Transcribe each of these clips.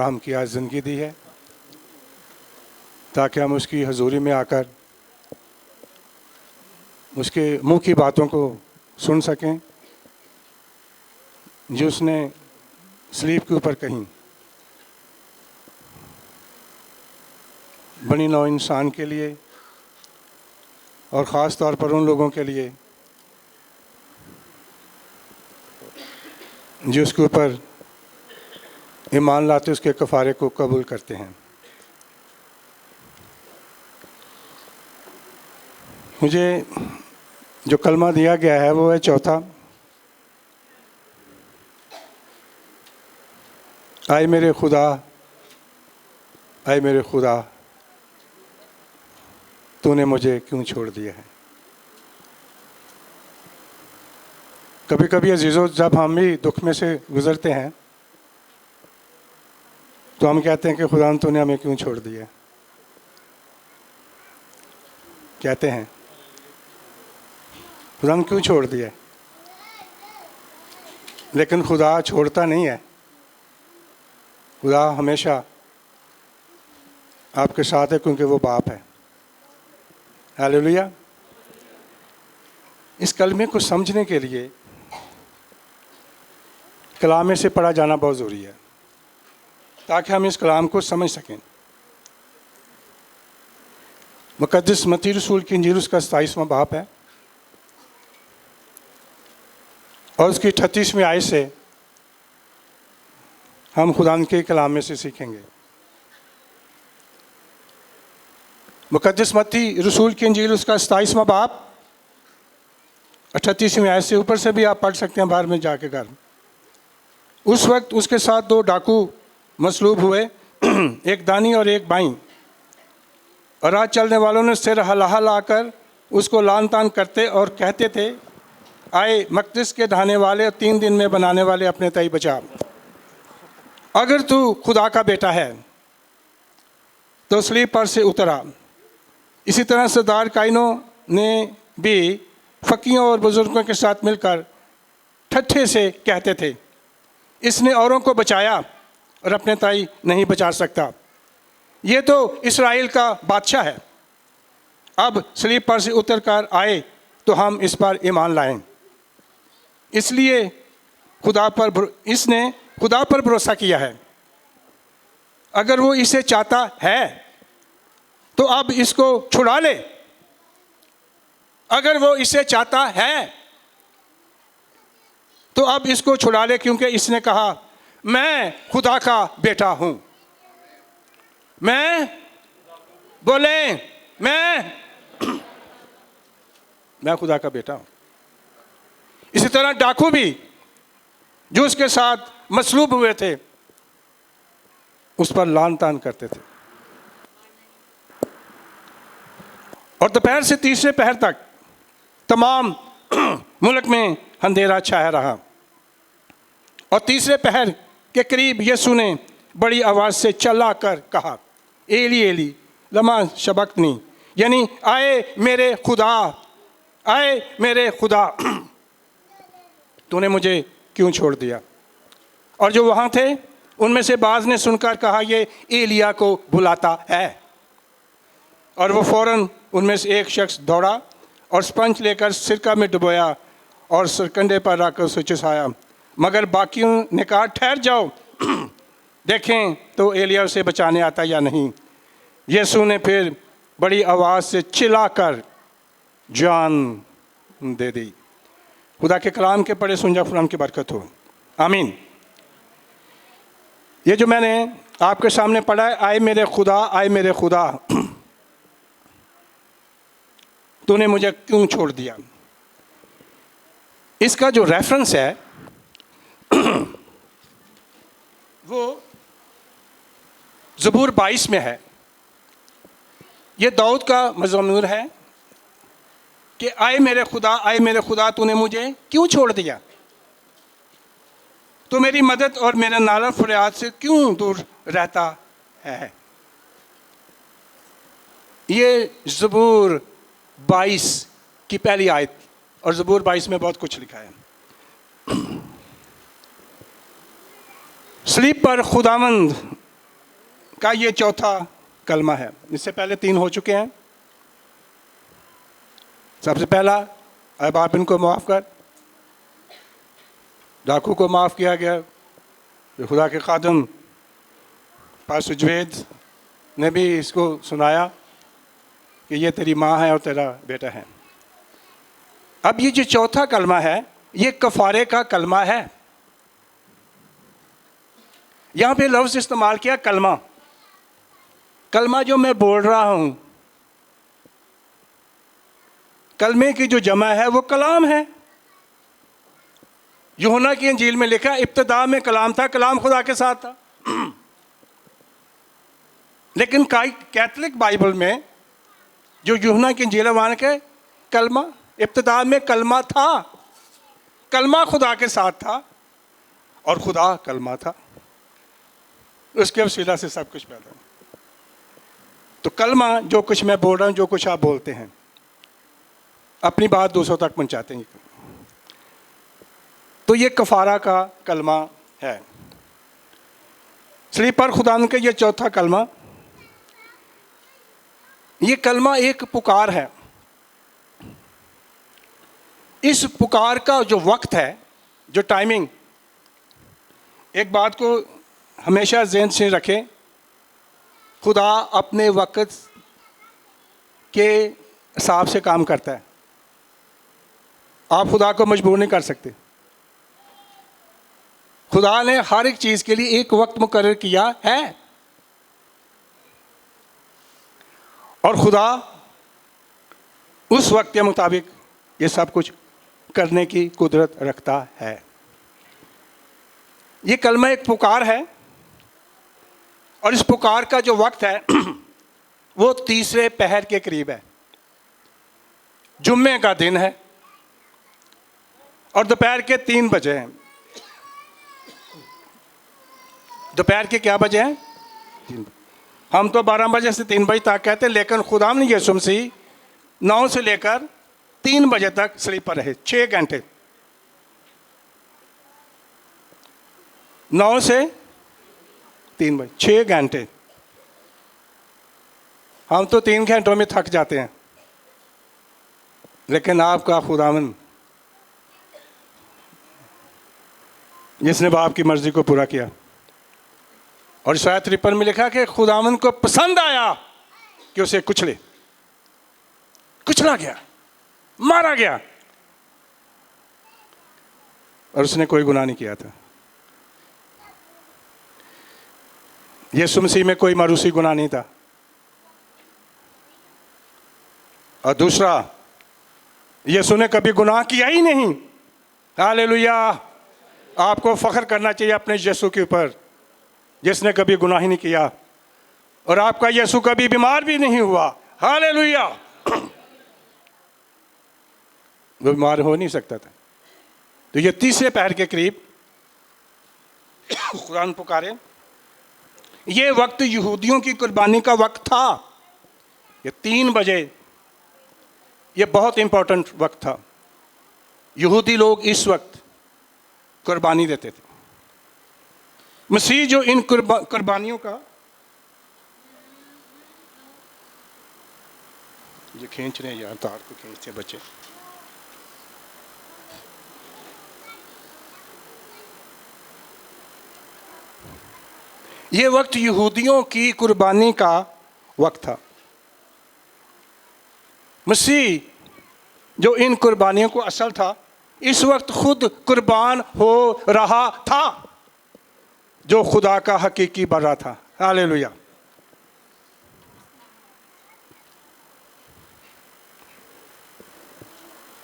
हम की आज ज़िंदगी दी है ताकि हम उसकी हजूरी में आकर उसके मुंह की बातों को सुन सकें जो उसने स्लीब के ऊपर कहीं बनी नौ इंसान के लिए और ख़ास तौर पर उन लोगों के लिए जो उसके ऊपर ईमान लाते उसके कफ़ारे को कबूल करते हैं। मुझे जो कलमा दिया गया है वो है चौथा, आए मेरे खुदा, आए मेरे खुदा, तूने मुझे क्यों छोड़ दिया है। कभी कभी अजीज़ों, जब हम भी दुख में से गुज़रते हैं तो हम कहते हैं कि खुदा तूने हमें क्यों छोड़ दिया। कहते हैं खुदा हम क्यों छोड़ दिया, लेकिन खुदा छोड़ता नहीं है। खुदा हमेशा आपके साथ है क्योंकि वो बाप है। हालेलुया। इस कलमे को समझने के लिए कलाम से पढ़ा जाना बहुत ज़रूरी है ताकि हम इस कलाम को समझ सकें। मुक़द्दस मत्ती रसूल की इंजील उसका 27वां बाब है और उसकी 38वीं आयत से हम खुदा के कलाम में से सीखेंगे। मुक़द्दस मत्ती रसूल की इंजील उसका 27वां बाब 38वीं आयत से, ऊपर से भी आप पढ़ सकते हैं बाहर में जाके घर। उस वक्त उसके साथ 2 डाकू मसलूब हुए, एक दानी और एक बाईं, और राह चलने वालों ने सिर हला कर उसको लान तान करते और कहते थे, आए मक़दस के ढाने वाले और 3 दिन में बनाने वाले, अपने तई बचा। अगर तू खुदा का बेटा है तो स्लीब पर से उतरा। इसी तरह सरदार काइनों ने भी फ़कीरों और बुज़ुर्गों के साथ मिलकर ठट्ठे से कहते थे, इसने औरों को बचाया और अपने ताई नहीं बचा सकता। ये तो इस्राएल का बादशाह है। अब स्लीब पर से उतर कर आए तो हम इस पर ईमान लाएं। इसलिए इसने खुदा पर भरोसा किया है। अगर वो इसे चाहता है तो अब इसको छुड़ा ले। अगर वो इसे चाहता है तो अब इसको छुड़ा ले, क्योंकि इसने कहा मैं खुदा का बेटा हूं। मैं बोले मैं खुदा का बेटा हूं। इसी तरह डाकू भी जो उसके साथ मसलूब हुए थे उस पर लान तान करते थे। और दोपहर से तीसरे पहर तक तमाम मुल्क में अंधेरा छाया रहा। और तीसरे पहर के करीब यीशु ने बड़ी आवाज़ से चिल्ला कर कहा, एली एली लमा शबक्तनी, यानी आए मेरे खुदा, आए मेरे खुदा, तूने मुझे क्यों छोड़ दिया। और जो वहाँ थे उनमें से बाज़ ने सुनकर कहा, ये एलिया को बुलाता है। और वो फ़ौरन उनमें से एक शख्स दौड़ा और स्पंज लेकर सिरका में डुबोया और सरकंडे पर रखकर उसे चुसाया। मगर बाकियों ने कहा, ठहर जाओ, देखें तो एलिया उसे बचाने आता या नहीं। यीशु ने फिर बड़ी आवाज़ से चिल्लाकर जान दे दी। खुदा के कलाम के पढ़े सुन जा फुलाम की बरकत हो, आमीन। ये जो मैंने आपके सामने पढ़ा है, आए मेरे खुदा, आए मेरे खुदा, तूने मुझे क्यों छोड़ दिया, इसका जो रेफरेंस है वो ज़बूर 22 में है। ये दाऊद का मज़मूर है कि आए मेरे खुदा, आए मेरे खुदा, तूने मुझे क्यों छोड़ दिया, तो मेरी मदद और मेरा नाला फरियाद से क्यों दूर रहता है। ये ज़बूर 22 की पहली आयत, और ज़बूर 22 में बहुत कुछ लिखा है। स्लीब पर खुदावंद का ये चौथा कलमा है। इससे पहले 3 हो चुके हैं। सबसे पहला, अब आप इनको माफ़ कर। डाकू को माफ़ किया गया। खुदा के खादम पास्टर जुवैद ने भी इसको सुनाया कि ये तेरी माँ है और तेरा बेटा है। अब ये जो चौथा कलमा है, ये कफ़ारे का कलमा है। यहाँ पे लफ्ज़ इस्तेमाल किया कलमा। कलमा जो मैं बोल रहा हूँ, कलमे की जो जमा है वो कलाम है। यूहन्ना की इंजील में लिखा, इब्तिदा में कलाम था, कलाम खुदा के साथ था। लेकिन कैथलिक बाइबल में जो यूहन्ना की इंजील है, वहाँ के कलमा, इब्तिदा में कलमा था, कलमा खुदा के साथ था और खुदा कलमा था, उसके वसीला से सब कुछ पैदा। तो कलमा, जो कुछ मैं बोल रहा हूँ, जो कुछ आप बोलते हैं, अपनी बात दूसरों तक पहुँचाते हैं, तो ये कफ़ारा का कलमा है। स्लीपर खुदा के ये चौथा कलमा, ये कलमा एक पुकार है। इस पुकार का जो वक्त है, जो टाइमिंग, एक बात को हमेशा ज़हन से रखें, खुदा अपने वक्त के हिसाब से काम करता है। आप खुदा को मजबूर नहीं कर सकते। खुदा ने हर एक चीज़ के लिए एक वक्त मुकर्रर किया है और खुदा उस वक्त के मुताबिक ये सब कुछ करने की कुदरत रखता है। ये कलमा एक पुकार है और इस पुकार का जो वक्त है वो तीसरे पहर के करीब है। जुम्मे का दिन है और दोपहर के 3 बजे हैं। दोपहर के क्या बजे हैं? 3। हम तो 12 बजे से 3 बजे तक कहते हैं, लेकिन खुदा ने यीशु मसीह 9 से लेकर 3 बजे तक स्लीपर रहे, 6 घंटे। 9 से 3 बजे, 6 घंटे। हम तो 3 घंटों में थक जाते हैं, लेकिन आपका खुदावन जिसने बाप की मर्जी को पूरा किया। और शायद 53 में लिखा कि खुदावन को पसंद आया कि उसे कुचला गया, मारा गया, और उसने कोई गुनाह नहीं किया था। यीशु मसीह में कोई मारूसी गुनाह नहीं था। और दूसरा, यीशु ने कभी गुनाह किया ही नहीं। हालेलुया। आपको फख्र करना चाहिए अपने यीशु के ऊपर, जिसने कभी गुनाह ही नहीं किया। और आपका यीशु कभी बीमार भी नहीं हुआ। हालेलुया। वो बीमार हो नहीं सकता था। तो ये तीसरे पहर के करीब कुरान पुकारे। ये वक्त यहूदियों की कुर्बानी का वक्त था। ये 3 बजे, ये बहुत इंपॉर्टेंट वक्त था। यहूदी लोग इस वक्त कुर्बानी देते थे। मसीह जो इन कुर्बानियों का, ये खींच रहे हैं यार, तार को खींचते बच्चे। ये वक्त यहूदियों की कुर्बानी का वक्त था। मसीह जो इन कुर्बानियों को असल था, इस वक्त खुद कुर्बान हो रहा था, जो खुदा का हकीकी बर्रा था। हालेलुया।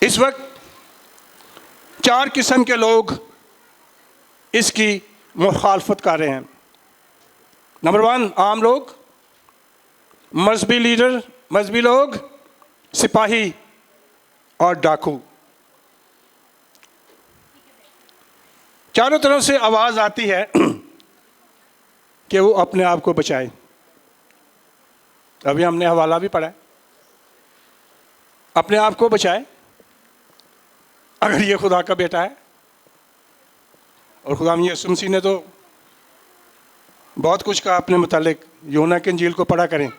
इस वक्त 4 किस्म के लोग इसकी मुखालफत कर रहे हैं। नंबर 1, आम लोग, मजहबी लीडर, मजहबी लोग, सिपाही और डाकू। चारों तरफ से आवाज़ आती है कि वो अपने आप को बचाए। अभी हमने हवाला भी पढ़ा है, अपने आप को बचाए। अगर ये खुदा का बेटा है, और खुदा यीशु मसीह ने तो बहुत कुछ कहा अपने मुतालिक। यूहन्ना की इंजील को पढ़ा करें।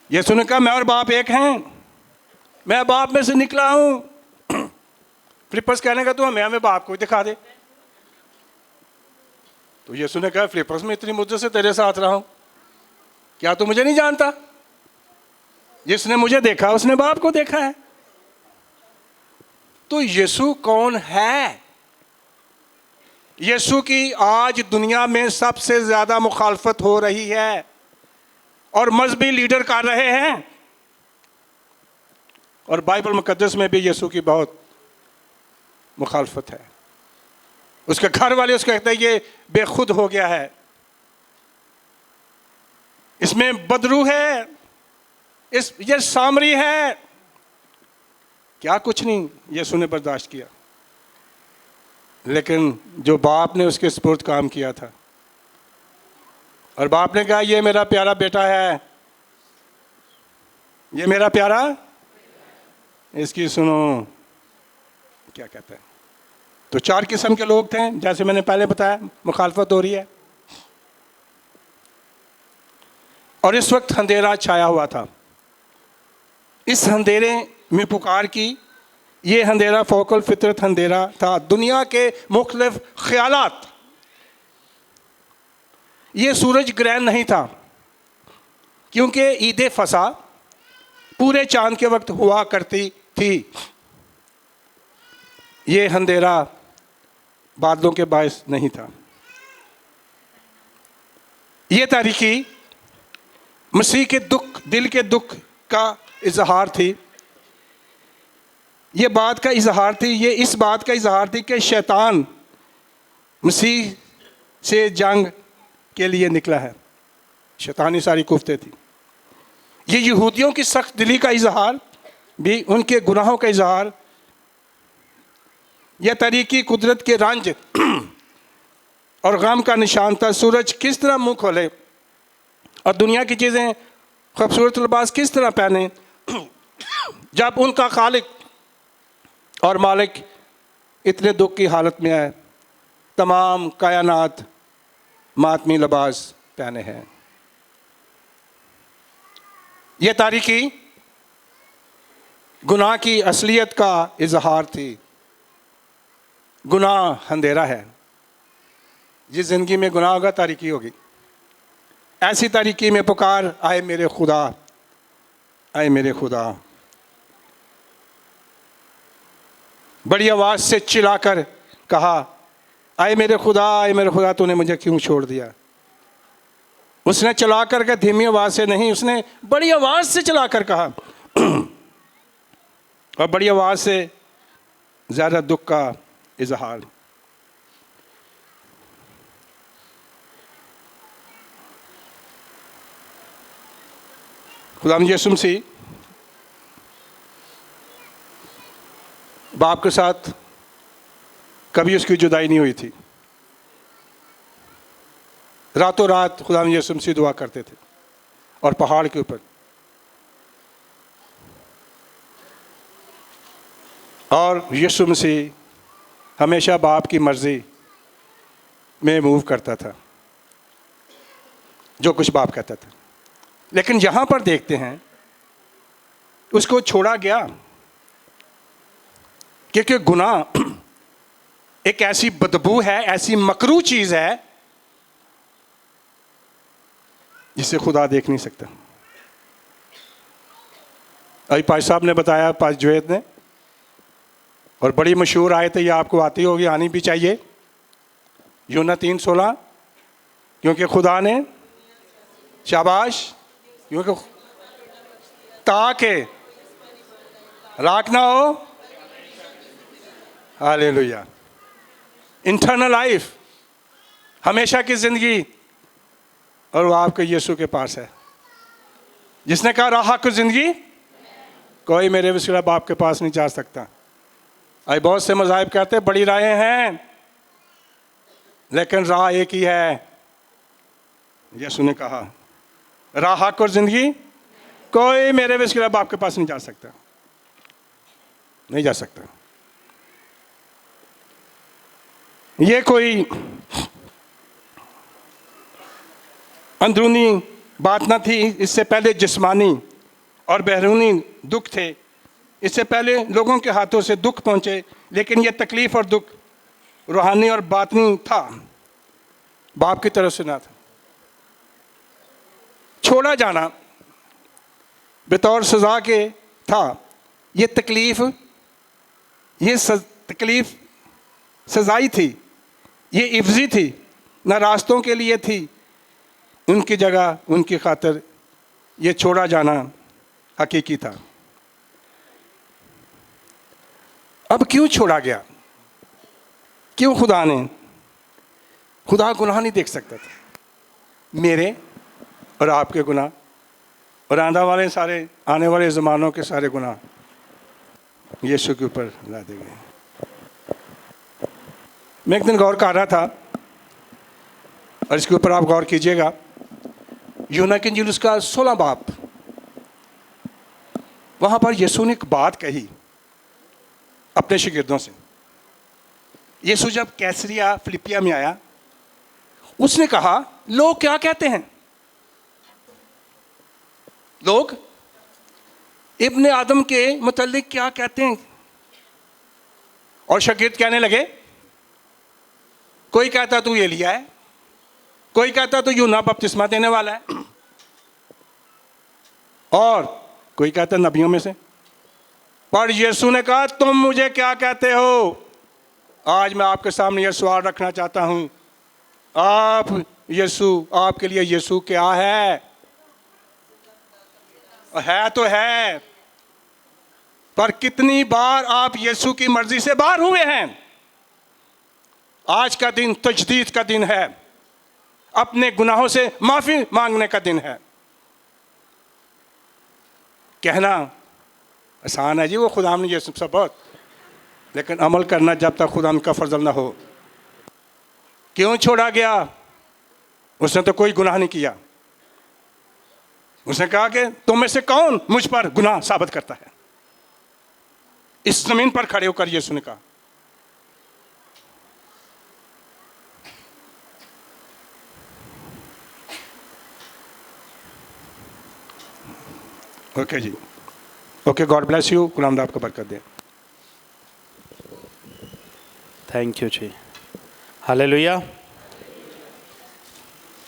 यीशु ने कहा मैं और बाप एक हैं, मैं बाप में से निकला हूं। फिलिप्पस कहने का तू हमें बाप को दिखा दे। तो यीशु ने कहा फिलिप्पस मैं इतनी मुद्दत से तेरे साथ रहा हूं, क्या तू मुझे नहीं जानता? जिसने मुझे देखा उसने बाप को देखा है। तो यीशु कौन है? यीशु की आज दुनिया में सबसे ज्यादा मुखालफत हो रही है और मजहबी लीडर कर रहे हैं, और बाइबल मुकद्दस में भी यीशु की बहुत मुखालफत है। उसके घर वाले उसको कहते हैं ये बेखुद हो गया है, इसमें बदरू है, ये सामरी है। क्या कुछ नहीं यीशु ने बर्दाश्त किया, लेकिन जो बाप ने उसके सुपुर्द काम किया था, और बाप ने कहा ये मेरा प्यारा बेटा है, ये मेरा प्यारा, इसकी सुनो क्या कहता है। तो 4 किस्म के लोग थे, जैसे मैंने पहले बताया, मुखालफत हो रही है। और इस वक्त अंधेरा छाया हुआ था। इस अंधेरे में पुकार की, ये अंधेरा फौकल फितरत अंधेरा था, दुनिया के मुख्तलिफ ख्यालात। ये सूरज ग्रहण नहीं था, क्योंकि ईद फसा पूरे चांद के वक्त हुआ करती थी। ये अंधेरा बादलों के बायस नहीं था। ये तारीकी मसीह के दुख, दिल के दुख का इजहार थी। ये बात का इजहार थी, ये इस बात का इजहार थी कि शैतान मसीह से जंग के लिए निकला है। शैतानी सारी कुफ्ते थी। ये यहूदियों की सख्त दिली का इजहार भी, उनके गुनाहों का इजहार। यह तरीकी कुदरत के रंज और गम का निशान था। सूरज किस तरह मुंह खोले और दुनिया की चीज़ें खूबसूरत लिबास किस तरह पहने, जब उनका खालिक और मालिक इतने दुख की हालत में आए। तमाम कायनात मातमी लिबास पहने हैं। यह तारीकी गुनाह की असलियत का इजहार थी। गुनाह अंधेरा है। जिस जिंदगी में गुनाह होगा तारीकी होगी। ऐसी तारीकी में पुकार, आए मेरे खुदा, आए मेरे खुदा। बड़ी आवाज़ से चिल्लाकर कहा, आए मेरे खुदा, आए मेरे खुदा, तूने मुझे क्यों छोड़ दिया। उसने चला कर के धीमी आवाज़ से नहीं, उसने बड़ी आवाज़ से चला कर कहा, और बड़ी आवाज़ से ज़्यादा दुख का इजहार। खुदावंद यीशु मसीह बाप के साथ कभी उसकी जुदाई नहीं हुई थी। रातों रात खुदावंद यीशु मसीह दुआ करते थे, और पहाड़ के ऊपर। और यीशु मसीह हमेशा बाप की मर्जी में मूव करता था, जो कुछ बाप कहता था। लेकिन यहाँ पर देखते हैं उसको छोड़ा गया, क्योंकि गुनाह एक ऐसी बदबू है, ऐसी मकरू चीज़ है जिसे खुदा देख नहीं सकता। अभी पाज साहब ने बताया, पाज जुवैद ने, और बड़ी मशहूर आयत है, ये आपको आती होगी, आनी भी चाहिए। यूहन्ना 3:16, क्योंकि खुदा ने, शाबाश, क्योंकि ताकि राख ना हो, हालेलुया, इंटरनल लाइफ, हमेशा की जिंदगी, और वो आपके यीशु के पास है, जिसने कहा राह को जिंदगी कोई मेरे वसीला बाप के पास नहीं जा सकता। आज बहुत से मज़ाहिब कहते हैं बड़ी राहें हैं, लेकिन राह एक ही है। यीशु ने कहा राह और जिंदगी कोई मेरे वसीला बाप के पास नहीं जा सकता, नहीं जा सकता। ये कोई अंदरूनी बात न थी, इससे पहले जिस्मानी और बैरूनी दुख थे। इससे पहले लोगों के हाथों से दुख पहुंचे, लेकिन यह तकलीफ और दुख रूहानी और बातनी था, बाप की तरफ से ना था। छोड़ा जाना बतौर सजा के था। ये तकलीफ, ये तकलीफ सजाई थी, ये इफ्जी थी, न रास्तों के लिए थी। उनकी जगह, उनकी खातिर ये छोड़ा जाना हकीकी था। अब क्यों छोड़ा गया? क्यों खुदा गुनाह नहीं देख सकता था, मेरे और आपके गुनाह और आने वाले ज़मानों के सारे गुनाह यीशु के ऊपर ला दिए गए। मैं एक दिन गौर कर रहा था, और इसके ऊपर आप गौर कीजिएगा। यूहन्ना की इंजील उसका 16 बाब, वहाँ पर यीशु ने एक बात कही अपने शागिर्दों से। यीशु जब कैसरिया फिलिपिया में आया, उसने कहा, लोग क्या कहते हैं? लोग इब्ने आदम के मुतल्लिक क्या कहते हैं? और शागिर्द कहने लगे, कोई कहता तू एलिया है, कोई कहता तू यूहन्ना बपतिस्मा देने वाला है, और कोई कहता नबियों में से। पर यीशु ने कहा, तुम मुझे क्या कहते हो? आज मैं आपके सामने यह सवाल रखना चाहता हूं, आपके लिए यीशु क्या है? तो है, पर कितनी बार आप यीशु की मर्जी से बाहर हुए हैं? आज का दिन तजदीद का दिन है, अपने गुनाहों से माफी मांगने का दिन है। कहना आसान है जी, वो खुदा ने यीशु सब बहुत, लेकिन अमल करना जब तक खुदा का फजल ना हो। क्यों छोड़ा गया? उसने तो कोई गुनाह नहीं किया। उसने कहा कि तुम में से कौन मुझ पर गुनाह साबित करता है? इस जमीन पर खड़े होकर यीशु ने कहा। ओके जी, ओके, गॉड ब्लेस यू, खुदावंद आपको बरकत दे। थैंक यू जी, हालेलुया।